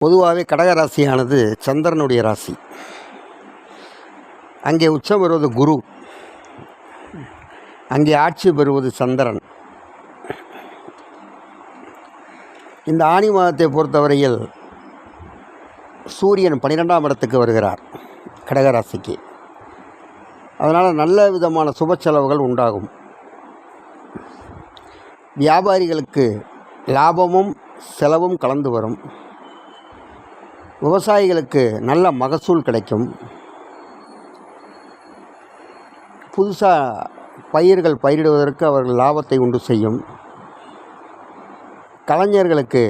பொதுவாகவே கடகராசியானது சந்திரனுடைய ராசி. அங்கே உச்சம் பெறுவது குரு, அங்கே ஆட்சி பெறுவது சந்திரன். இந்த ஆனி மாதத்தை பொறுத்தவரையில் சூரியன் 12ஆம் இடத்துக்கு வருகிறார் கடகராசிக்கு. அதனால் நல்ல விதமான சுப செலவுகள் உண்டாகும். வியாபாரிகளுக்கு லாபமும் செலவும் கலந்து வரும். விவசாயிகளுக்கு நல்ல மகசூல் கிடைக்கும். புதுசாக பயிர்கள் பயிரிடுவதற்கு அவர்கள் லாபத்தை உண்டு செய்யும். கலைஞர்களுக்கு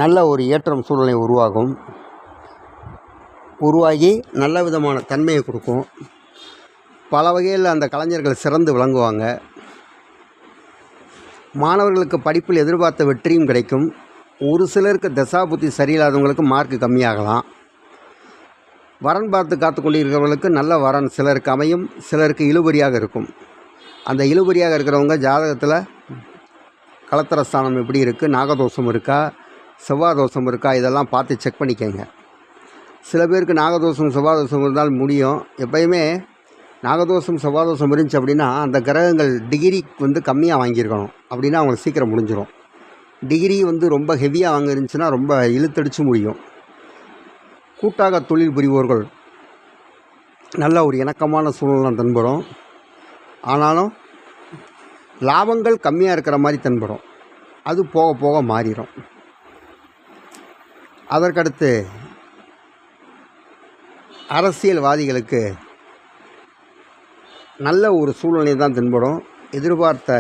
நல்ல ஒரு ஏற்றம் சூழ்நிலை உருவாகி நல்ல விதமான தன்மையை கொடுக்கும். பல வகையில் அந்த கலைஞர்கள் சிறந்து விளங்குவாங்க. மாணவர்களுக்கு படிப்பில் எதிர்பார்த்த வெற்றியும் கிடைக்கும். ஒரு சிலருக்கு தசாபுத்தி சரியில்லாதவங்களுக்கு மார்க்கு கம்மியாகலாம். வரன் பார்த்து காத்து கொண்டிருக்கிறவர்களுக்கு நல்ல வரன் சிலருக்கு அமையும், சிலருக்கு இழுபறியாக இருக்கும். அந்த இழுபறியாக இருக்கிறவங்க ஜாதகத்தில் கலத்திரஸ்தானம் எப்படி இருக்குது, நாகதோஷம் இருக்கா, செவ்வாதோஷம் இருக்கா, இதெல்லாம் பார்த்து செக் பண்ணிக்கங்க. சில பேருக்கு நாகதோஷம் செவ்வாதோஷம் இருந்தால் முடியும். எப்பயுமே நாகதோஷம் செவ்வாதோஷம் இருந்துச்சு அப்படின்னா அந்த கிரகங்கள் டிகிரி கம்மியாக வாங்கியிருக்கணும், அப்படின்னா அவங்களுக்கு சீக்கிரம் முடிஞ்சிடும். டிகிரி ரொம்ப ஹெவியாக வாங்க இருந்துச்சுன்னா ரொம்ப இழுத்தடிச்சு முடியும். கூட்டாக தொழில் புரிவோர்கள் நல்ல ஒரு இணக்கமான சூழ்நிலை தென்படும். ஆனாலும் லாபங்கள் கம்மியாக இருக்கிற மாதிரி தென்படும். அது போக போக மாறிடும். அதற்கடுத்து அரசியல்வாதிகளுக்கு நல்ல ஒரு சூழ்நிலை தான் தென்படும். எதிர்பார்த்த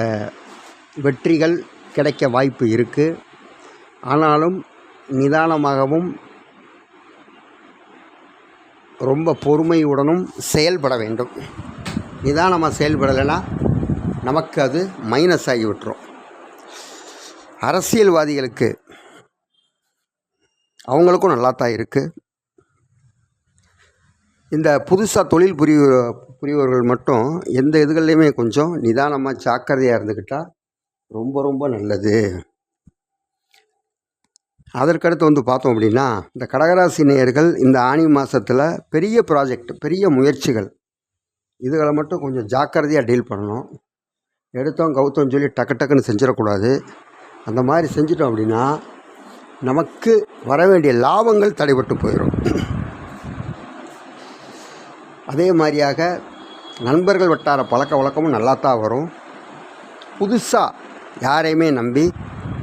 வெற்றிகள் கிடைக்க வாய்ப்பு இருக்குது. ஆனாலும் நிதானமாகவும் ரொம்ப பொறுமையுடனும் செயல்பட வேண்டும். நிதானமாக செயல்படலைன்னா நமக்கு அது மைனஸ் ஆகி விட்டுரும். அரசியல்வாதிகளுக்கு அவங்களுக்கும் நல்லா தான் இருக்குது. இந்த புதுசாக தொழில் புரிபவர்கள் மட்டும் எந்த இதுகள்லையுமே கொஞ்சம் நிதானமாக ஜாக்கிரதையாக இருந்துக்கிட்டால் ரொம்ப ரொம்ப நல்லது. அதற்கடுத்து பார்த்தோம் அப்படின்னா இந்த கடகராசி நேயர்கள் இந்த ஆனி மாதத்தில் பெரிய ப்ராஜெக்ட், பெரிய முயற்சிகள், இதுகளை மட்டும் கொஞ்சம் ஜாக்கிரதையாக டீல் பண்ணணும். எடுத்தோம் கவுத்தோம் சொல்லி டக்குன்னு செஞ்சிடக்கூடாது. அந்த மாதிரி செஞ்சிட்டோம் அப்படின்னா நமக்கு வர வேண்டிய லாபங்கள் தடைபட்டு போயிடும். அதே மாதிரியாக நண்பர்கள் வட்டார பழக்க வழக்கமும் நல்லா தான் வரும். புதுசாக யாரையுமே நம்பி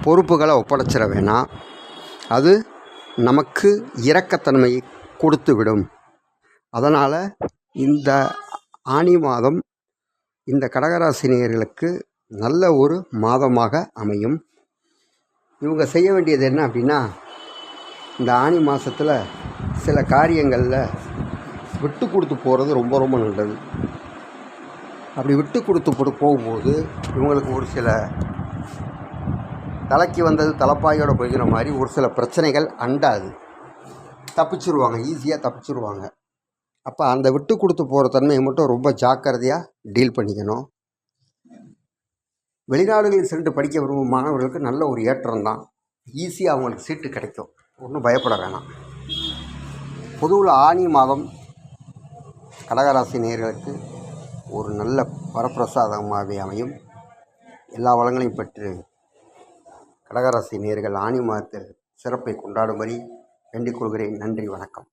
பொறுப்புகளை ஒப்படைச்சிட வேணாம். அது நமக்கு இரக்கத்தன்மையை கொடுத்து விடும். அதனால் இந்த ஆனி மாதம் இந்த கடகராசினியர்களுக்கு நல்ல ஒரு மாதமாக அமையும். இவங்க செய்ய வேண்டியது என்ன அப்படின்னா, இந்த ஆனி மாதத்தில் சில காரியங்களில் விட்டு கொடுத்து போகிறது ரொம்ப ரொம்ப நல்லது. அப்படி விட்டு கொடுத்து போகும்போது இவங்களுக்கு ஒரு சில தலைக்கு வந்தது தலைப்பாயோடு போய்கிற மாதிரி ஒரு சில பிரச்சனைகள் அண்டாது, தப்பிச்சிருவாங்க, ஈஸியாக தப்பிச்சிருவாங்க. அப்போ அந்த விட்டு கொடுத்து போகிற தன்மையை மட்டும் ரொம்ப ஜாக்கிரதையாக டீல் பண்ணிக்கணும். வெளிநாடுகளில் சென்று படிக்க விரும்பும் மாணவர்களுக்கு நல்ல ஒரு ஏற்றம் தான். ஈஸியாக அவங்களுக்கு சீட்டு கிடைக்கும், ஒன்றும் பயப்பட வேணாம். பொதுவில் ஆனி மாதம் கடகராசி நேயர்களுக்கு ஒரு நல்ல வரப்பிரசாதமாகவே அமையும். எல்லா வளங்களையும் பெற்று கடகராசி நேயர்கள் ஆனி மாதத்தில் சிறப்பை கொண்டாடும்படி வேண்டிக் கொள்கிறேன். நன்றி, வணக்கம்.